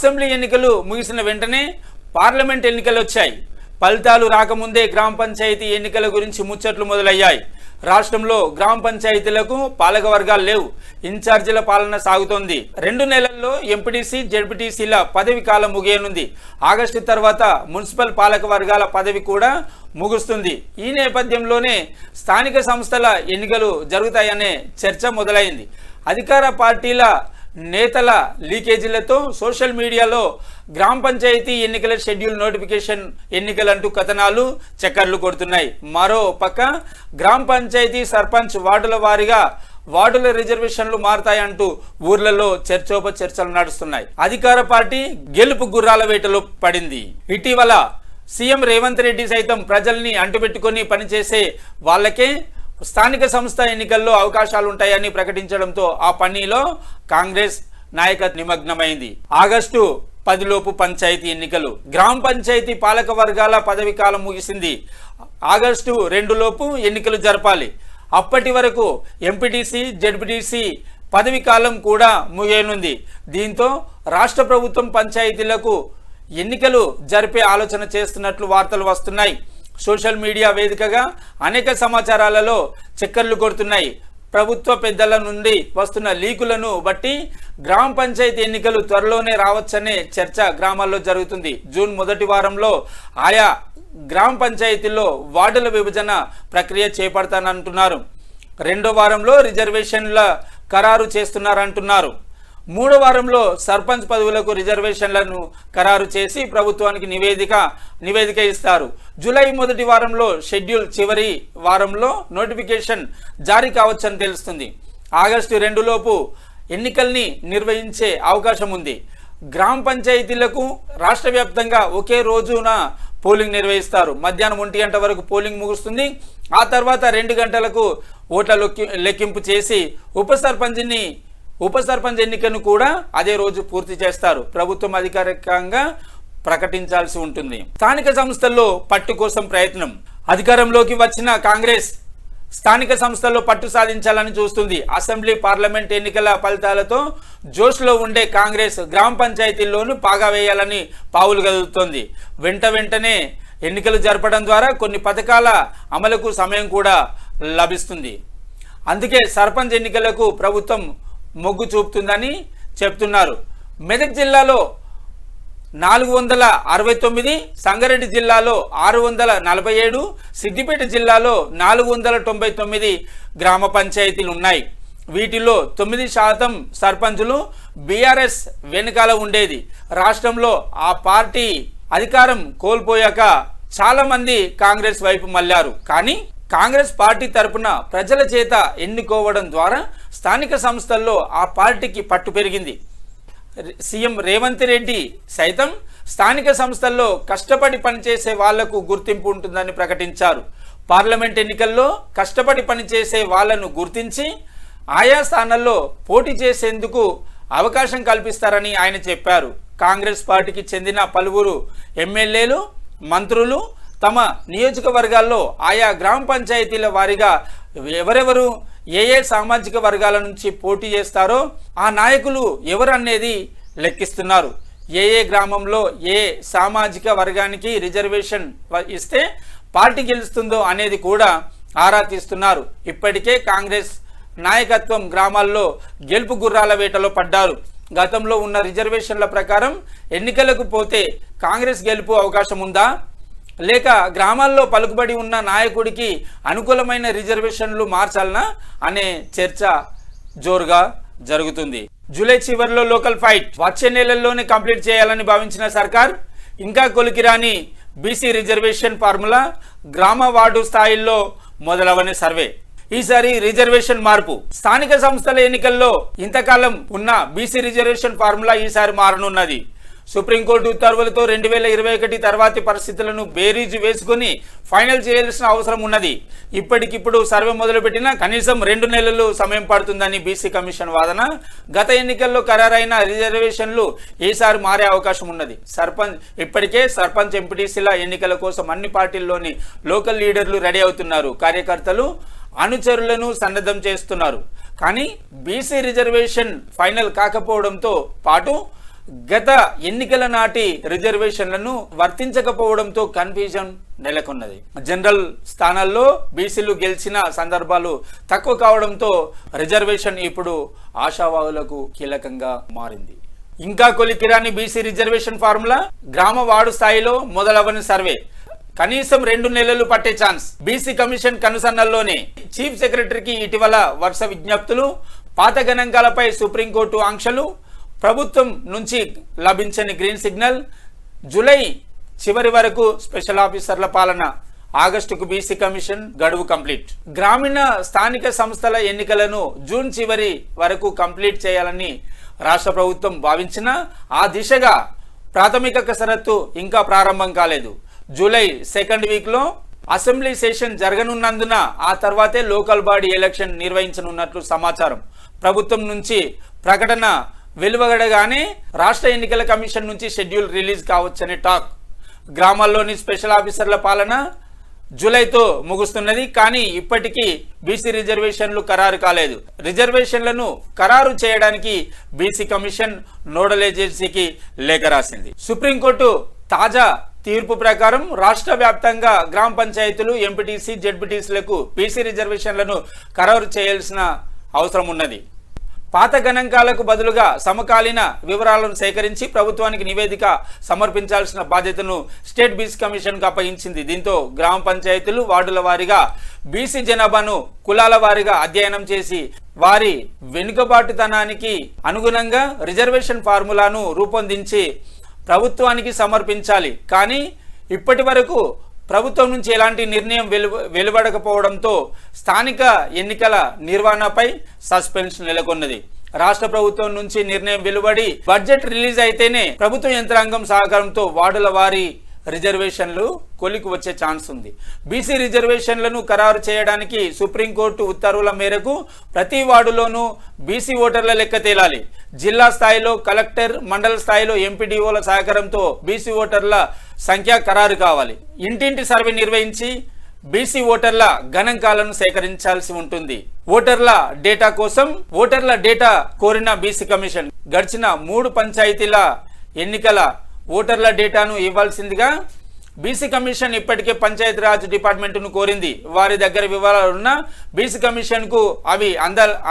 Assembly ఎన్నికలు ముగిసిన వెంటనే పార్లమెంట్ ఎన్నికలు వచ్చాయి. ఫలితాలు రాకముందే గ్రామ పంచాయతీ ఎన్నికల గురించి ముచ్చట్లు మొదలయ్యాయి. రాష్ట్రంలో గ్రామ పంచాయతీలకు పాలక వర్గాలు లేవు. ఇన్ఛార్జీల పాలన సాగుతోంది. 2 నెలల్లో ఎంపీటీసీ జెడ్పీటీసీల పదవి కాలం ముగియనుంది. ఆగస్టు తర్వాత మున్సిపల్ పాలక వర్గాల పదవి కూడా ముగుస్తుంది. ఈ నేపథ్యంలోనే స్థానిక సంస్థల ఎన్నికలు జరుగుతాయనే చర్చ మొదలైంది. అధికార పార్టీల నేతల లీకేజీలతో సోషల్ మీడియాలో గ్రామ పంచాయతీ ఎన్నికల షెడ్యూల్ నోటిఫికేషన్ ఎన్నికలంటూ కథనాలు చక్కర్లు కొడుతున్నాయి. మరో పక్క గ్రామ పంచాయతీ సర్పంచ్ వార్డుల వారీగా వార్డుల రిజర్వేషన్లు మారతాయంటూ ఊర్లలో చర్చోపచర్చలు నడుస్తున్నాయి. అధికార పార్టీ గెలుపు గుర్రాల వేటలో పడింది. ఇటీవల సీఎం రేవంత్ రెడ్డి సైతం ప్రజల్ని అంటుపెట్టుకొని పనిచేసే వాళ్ళకే స్థానిక సంస్థ ఎన్నికల్లో అవకాశాలు ఉంటాయని ప్రకటించడంతో ఆ పనిలో కాంగ్రెస్ నాయకత్వం నిమగ్నమైంది. ఆగస్టు 10 లోపు పంచాయతీ ఎన్నికలు. గ్రామ పంచాయతీ పాలక వర్గాల పదవి కాలం ముగిసింది. ఆగస్టు 2 లోపు ఎన్నికలు జరపాలి. అప్పటి వరకు ఎంపీటీసీ జెడ్పీటీసీ పదవి కాలం కూడా ముగియనుంది. దీంతో రాష్ట్ర ప్రభుత్వం పంచాయతీలకు ఎన్నికలు జరిపే ఆలోచన చేస్తున్నట్లు వార్తలు వస్తున్నాయి. సోషల్ మీడియా వేదికగా అనేక సమాచారాలలో చక్కర్లు కొడుతున్నాయి. ప్రభుత్వ పెద్దల నుండి వస్తున్న లీకులను బట్టి గ్రామ పంచాయతీ ఎన్నికలు త్వరలోనే రావచ్చనే చర్చ గ్రామాల్లో జరుగుతుంది. జూన్ మొదటి వారంలో ఆయా గ్రామ పంచాయతీల్లో వార్డుల విభజన ప్రక్రియ చేపడతానంటున్నారు. 2వ వారంలో రిజర్వేషన్ల ఖరారు చేస్తున్నారంటున్నారు. 3వ వారంలో సర్పంచ్ పదవులకు రిజర్వేషన్లను ఖరారు చేసి ప్రభుత్వానికి నివేదిక ఇస్తారు. జూలై మొదటి వారంలో షెడ్యూల్ చివరి వారంలో నోటిఫికేషన్ జారీ కావచ్చని తెలుస్తుంది. ఆగస్టు 2 లోపు ఎన్నికల్ని నిర్వహించే అవకాశం ఉంది. గ్రామ పంచాయతీలకు రాష్ట్ర వ్యాప్తంగా ఒకే రోజున పోలింగ్ నిర్వహిస్తారు. మధ్యాహ్నం 1 గంట వరకు పోలింగ్ ముగుస్తుంది. ఆ తర్వాత 2 గంటలకు ఓట్ల లెక్కింపు చేసి ఉప సర్పంచ్ ఎన్నికను కూడా అదే రోజు పూర్తి చేస్తారు. ప్రభుత్వం అధికారికంగా ప్రకటించాల్సి ఉంటుంది. స్థానిక సంస్థల్లో పట్టు కోసం ప్రయత్నం. అధికారంలోకి వచ్చిన కాంగ్రెస్ స్థానిక సంస్థల్లో పట్టు సాధించాలని చూస్తుంది. అసెంబ్లీ పార్లమెంట్ ఎన్నికల ఫలితాలతో జోష్లో ఉండే కాంగ్రెస్ గ్రామ పంచాయతీల్లోనూ పాగా వేయాలని పావులు కదులుతోంది. వెంటనే ఎన్నికలు జరపడం ద్వారా కొన్ని పథకాల అమలుకు సమయం కూడా లభిస్తుంది. అందుకే సర్పంచ్ ఎన్నికలకు ప్రభుత్వం మొగ్గు చూపుతుందని చెప్తున్నారు. మెదక్ జిల్లాలో 469, సంగారెడ్డి జిల్లాలో 647, సిద్దిపేట జిల్లాలో 499 గ్రామ పంచాయతీలు ఉన్నాయి. వీటిలో 9% సర్పంచులు బీఆర్ఎస్ వెనుకాల ఉండేది. రాష్ట్రంలో ఆ పార్టీ అధికారం కోల్పోయాక చాలా మంది కాంగ్రెస్ వైపు మళ్లారు. కానీ కాంగ్రెస్ పార్టీ తరపున ప్రజల చేత ఎన్నుకోవడం ద్వారా స్థానిక సంస్థల్లో ఆ పార్టీకి పట్టు పెరిగింది. సీఎం రేవంత్ రెడ్డి సైతం స్థానిక సంస్థల్లో కష్టపడి పనిచేసే వాళ్లకు గుర్తింపు ఉంటుందని ప్రకటించారు. పార్లమెంట్ ఎన్నికల్లో కష్టపడి పనిచేసే వాళ్లను గుర్తించి ఆయా స్థానాల్లో పోటీ చేసేందుకు అవకాశం కల్పిస్తారని ఆయన చెప్పారు. కాంగ్రెస్ పార్టీకి చెందిన పలువురు ఎమ్మెల్యేలు, మంత్రులు తమ నియోజకవర్గాల్లో ఆయా గ్రామ పంచాయతీల వారీగా ఎవరెవరు ఏ సామాజిక వర్గాల నుంచి పోటీ చేస్తారో ఆ నాయకులు ఎవరనేది లెక్కిస్తున్నారు. ఏ గ్రామంలో ఏ సామాజిక వర్గానికి రిజర్వేషన్ ఇస్తే పార్టీ గెలుస్తుందో అనేది కూడా ఆరా తీస్తున్నారు. ఇప్పటికే కాంగ్రెస్ నాయకత్వం గ్రామాల్లో గెలుపు గుర్రాల వేటలో పడ్డారు. గతంలో ఉన్న రిజర్వేషన్ల ప్రకారం ఎన్నికలకు పోతే కాంగ్రెస్ గెలుపు అవకాశం ఉందా, లేక గ్రామాల్లో పలుకుబడి ఉన్న నాయకుడికి అనుకూలమైన రిజర్వేషన్లు మార్చాలనా అనే చర్చ జోరుగా జరుగుతుంది. జూలై చివరిలో లోకల్ ఫైట్ వచ్చే నెలల్లోనే కంప్లీట్ చేయాలని భావించిన సర్కార్ ఇంకా కొలికిరాని బీసీ రిజర్వేషన్ ఫార్ములా గ్రామ వార్డు స్థాయిల్లో మొదలవని సర్వే. ఈసారి రిజర్వేషన్ మార్పు. స్థానిక సంస్థల ఎన్నికల్లో ఇంతకాలం ఉన్న బీసీ రిజర్వేషన్ ఫార్ములా ఈసారి మారనున్నది. సుప్రీంకోర్టు ఉత్తర్వులతో 2021 తర్వాతి పరిస్థితులను బేరీజు వేసుకుని ఫైనల్ చేయాల్సిన అవసరం ఉన్నది. ఇప్పటికిప్పుడు సర్వే మొదలుపెట్టినా కనీసం 2 నెలలు సమయం పడుతుందని బీసీ కమిషన్ వాదన. గత ఎన్నికల్లో ఖరారైన రిజర్వేషన్లు ఈసారి మారే అవకాశం ఉన్నది. ఇప్పటికే సర్పంచ్ ఎంపీటీసీల ఎన్నికల కోసం అన్ని పార్టీల్లోని లోకల్ లీడర్లు రెడీ అవుతున్నారు. కార్యకర్తలు అనుచరులను సన్నద్ధం చేస్తున్నారు. కానీ బీసీ రిజర్వేషన్ ఫైనల్ కాకపోవడంతో పాటు గత ఎన్నికల నాటి రిజర్వేషన్లను వర్తించకపోవడంతో కన్ఫ్యూజన్ నెలకొన్నది. జనరల్ స్థానాల్లో బీసీలు గెలిచిన సందర్భాలు తక్కువ కావడంతో రిజర్వేషన్ ఇప్పుడు ఆశావాహులకు కీలకంగా మారింది. ఇంకా కొలికిరాని బీసీ రిజర్వేషన్ ఫార్ములా, గ్రామ వార్డు స్థాయిలో మొదలవని సర్వే, కనీసం 2 నెలలు పట్టే ఛాన్స్. బీసీ కమిషన్ కనుసన్నల్లోనే చీఫ్ సెక్రటరీకి ఇటీవల వరుస విజ్ఞప్తులు, పాత గణాంకాలపై సుప్రీంకోర్టు ఆంక్షలు, ప్రభుత్వం నుంచి లభించని గ్రీన్ సిగ్నల్, జూలై చివరి వరకు స్పెషల్ ఆఫీసర్ల పాలన, ఆగస్టుకు బీసీ కమిషన్ గడువు కంప్లీట్. గ్రామీణ స్థానిక సంస్థల ఎన్నికలను జూన్ చివరి వరకు కంప్లీట్ చేయాలని రాష్ట్ర ప్రభుత్వం భావించినా ఆ దిశగా ప్రాథమిక కసరత్తు ఇంకా ప్రారంభం కాలేదు. జూలై 2nd వీక్లో అసెంబ్లీ సెషన్ జరగనున్నందున ఆ తర్వాతే లోకల్ బాడీ ఎలక్షన్ నిర్వహించనున్నట్లు సమాచారం. ప్రభుత్వం నుంచి ప్రకటన వెలువడగానే రాష్ట్ర ఎన్నికల కమిషన్ నుంచి షెడ్యూల్ రిలీజ్ కావచ్చనే టాక్. గ్రామాల్లోని స్పెషల్ ఆఫీసర్ల పాలన జూలైతో ముగుస్తున్నది. కానీ ఇప్పటికీ బీసీ రిజర్వేషన్లు ఖరారు కాలేదు. రిజర్వేషన్లను ఖరారు చేయడానికి బీసీ కమిషన్ నోడల్ ఏజెన్సీకి లేఖ రాసింది. సుప్రీంకోర్టు తాజా తీర్పు ప్రకారం రాష్ట్ర వ్యాప్తంగా గ్రామ పంచాయతీలు, ఎంపీటీసీ, జెడ్పీటీసీలకు బీసీ రిజర్వేషన్లను ఖరారు చేయాల్సిన అవసరం ఉన్నది. పాత గణాంకాలకు బదులుగా సమకాలీన వివరాలను సేకరించి ప్రభుత్వానికి నివేదిక సమర్పించాల్సిన బాధ్యతను స్టేట్ బీసీ కమిషన్కు అప్పగించింది. దీంతో గ్రామ పంచాయతీలు, వార్డుల వారీగా బీసీ జనాభాను కులాల వారీగా అధ్యయనం చేసి వారి వెనుకబాటుతనానికి అనుగుణంగా రిజర్వేషన్ ఫార్ములాను రూపొందించి ప్రభుత్వానికి సమర్పించాలి. కానీ ఇప్పటి వరకు ప్రభుత్వం నుంచి ఎలాంటి నిర్ణయం వెలువడకపోవడంతో స్థానిక ఎన్నికల నిర్వహణపై సస్పెన్స్ నెలకొన్నది. రాష్ట్ర ప్రభుత్వం నుంచి నిర్ణయం వెలువడి బడ్జెట్ రిలీజ్ అయితేనే ప్రభుత్వ యంత్రాంగం సహకారంతో వార్డుల వారీ రిజర్వేషన్లు కొలికి వచ్చే ఛాన్స్ ఉంది. బీసీ రిజర్వేషన్లను ఖరారు చేయడానికి సుప్రీంకోర్టు ఉత్తర్వుల మేరకు ప్రతి వార్డులోనూ బీసీ ఓటర్ల లెక్క తేలాలి. జిల్లా స్థాయిలో కలెక్టర్, మండల స్థాయిలో ఎంపీడీఓల సహకారంతో బీసీ ఓటర్ల సంఖ్య ఖరారు కావాలి. ఇంటింటి సర్వే నిర్వహించి బీసీ ఓటర్ల గణాంకాలను సేకరించాల్సి ఉంటుంది. ఓటర్ల డేటా కోసం ఓటర్ల డేటా కోరిన బీసీ కమిషన్ గడిచిన 3 పంచాయతీల ఎన్నికల ఓటర్ల డేటాను ఇవ్వాల్సిందిగా బీసీ కమిషన్ ఇప్పటికే పంచాయతీరాజ్ డిపార్ట్మెంట్ను కోరింది. వారి దగ్గర వివరాలున్న బీసీ కమిషన్కు అవి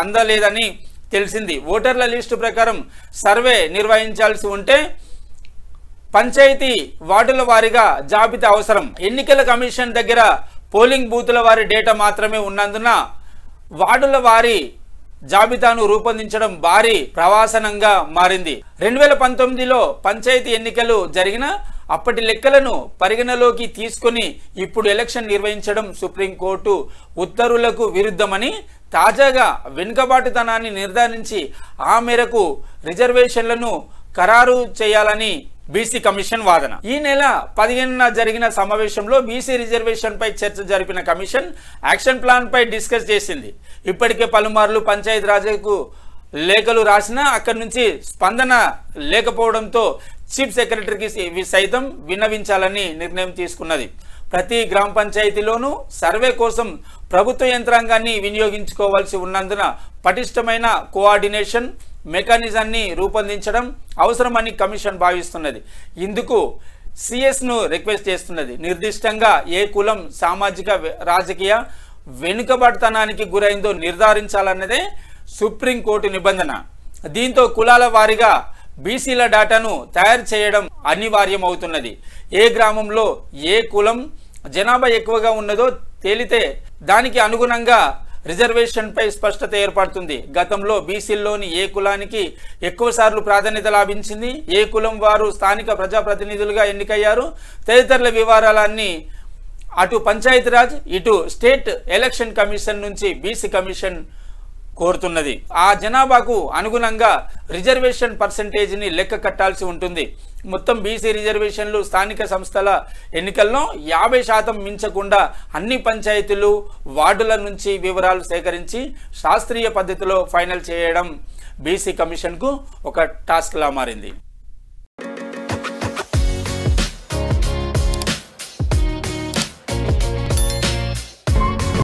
అందలేదని తెలిసింది. ఓటర్ల లిస్టు ప్రకారం సర్వే నిర్వహించాల్సి ఉంటే పంచాయతీ వార్డుల వారీగా జాబితా అవసరం. ఎన్నికల కమిషన్ దగ్గర పోలింగ్ బూతుల వారి డేటా మాత్రమే ఉన్నందున వార్డుల వారి జాబితాను రూపొందించడం భారీ ప్రవాసనంగా మారింది. 2019లో పంచాయతీ ఎన్నికలు జరిగిన అప్పటి లెక్కలను పరిగణలోకి తీసుకొని ఇప్పుడు ఎలక్షన్ నిర్వహించడం సుప్రీంకోర్టు ఉత్తర్వులకు విరుద్ధమని తాజాగా వెనుకబాటుతనాన్ని నిర్ధారించి ఆ మేరకు రిజర్వేషన్లను ఖరారు చేయాలని బీసీ కమిషన్ వాదన. ఈ నెల 15న జరిగిన సమావేశంలో బీసీ రిజర్వేషన్ పై చర్చ జరిపిన కమిషన్ యాక్షన్ ప్లాన్ పై డిస్కస్ చేసింది. ఇప్పటికే పలుమార్లు పంచాయతీ రాజ్కు లేఖలు రాసినా అక్కడి నుంచి స్పందన లేకపోవడంతో చీఫ్ సెక్రటరీకి సైతం విన్నవించాలని నిర్ణయం తీసుకున్నది. ప్రతి గ్రామ పంచాయతీలోనూ సర్వే కోసం ప్రభుత్వ యంత్రాంగాన్ని వినియోగించుకోవాల్సి ఉన్నందున పటిష్టమైన కోఆర్డినేషన్ మెకానిజాన్ని రూపొందించడం అవసరమని కమిషన్ భావిస్తున్నది. ఇందుకు సిఎస్ను రిక్వెస్ట్ చేస్తున్నది. నిర్దిష్టంగా ఏ కులం సామాజిక రాజకీయ వెనుకబడతనానికి గురైందో నిర్ధారించాలన్నదే సుప్రీంకోర్టు నిబంధన. దీంతో కులాల వారీగా బీసీల డేటాను తయారు చేయడం అనివార్యమవుతున్నది. ఏ గ్రామంలో ఏ కులం జనాభా ఎక్కువగా ఉన్నదో తేలితే దానికి అనుగుణంగా రిజర్వేషన్ పై స్పష్టత ఏర్పడుతుంది. గతంలో బీసీల్లోని ఏ కులానికి ఎక్కువ సార్లు ప్రాధాన్యత లభించింది, ఏ కులం వారు స్థానిక ప్రజాప్రతినిధులుగా ఎన్నికయ్యారు తదితరుల వివరాలన్నీ అటు పంచాయతీరాజ్ ఇటు స్టేట్ ఎలక్షన్ కమిషన్ నుంచి బీసీ కమిషన్ కోరుతున్నది. ఆ జనాభాకు అనుగుణంగా రిజర్వేషన్ పర్సెంటేజ్ని లెక్క కట్టాల్సి ఉంటుంది. మొత్తం బీసీ రిజర్వేషన్లు స్థానిక సంస్థల ఎన్నికల్లో 50% మించకుండా అన్ని పంచాయతీలు వార్డుల నుంచి వివరాలు సేకరించి శాస్త్రీయ పద్ధతిలో ఫైనల్ చేయడం బీసీ కమిషన్కు ఒక టాస్క్లా మారింది.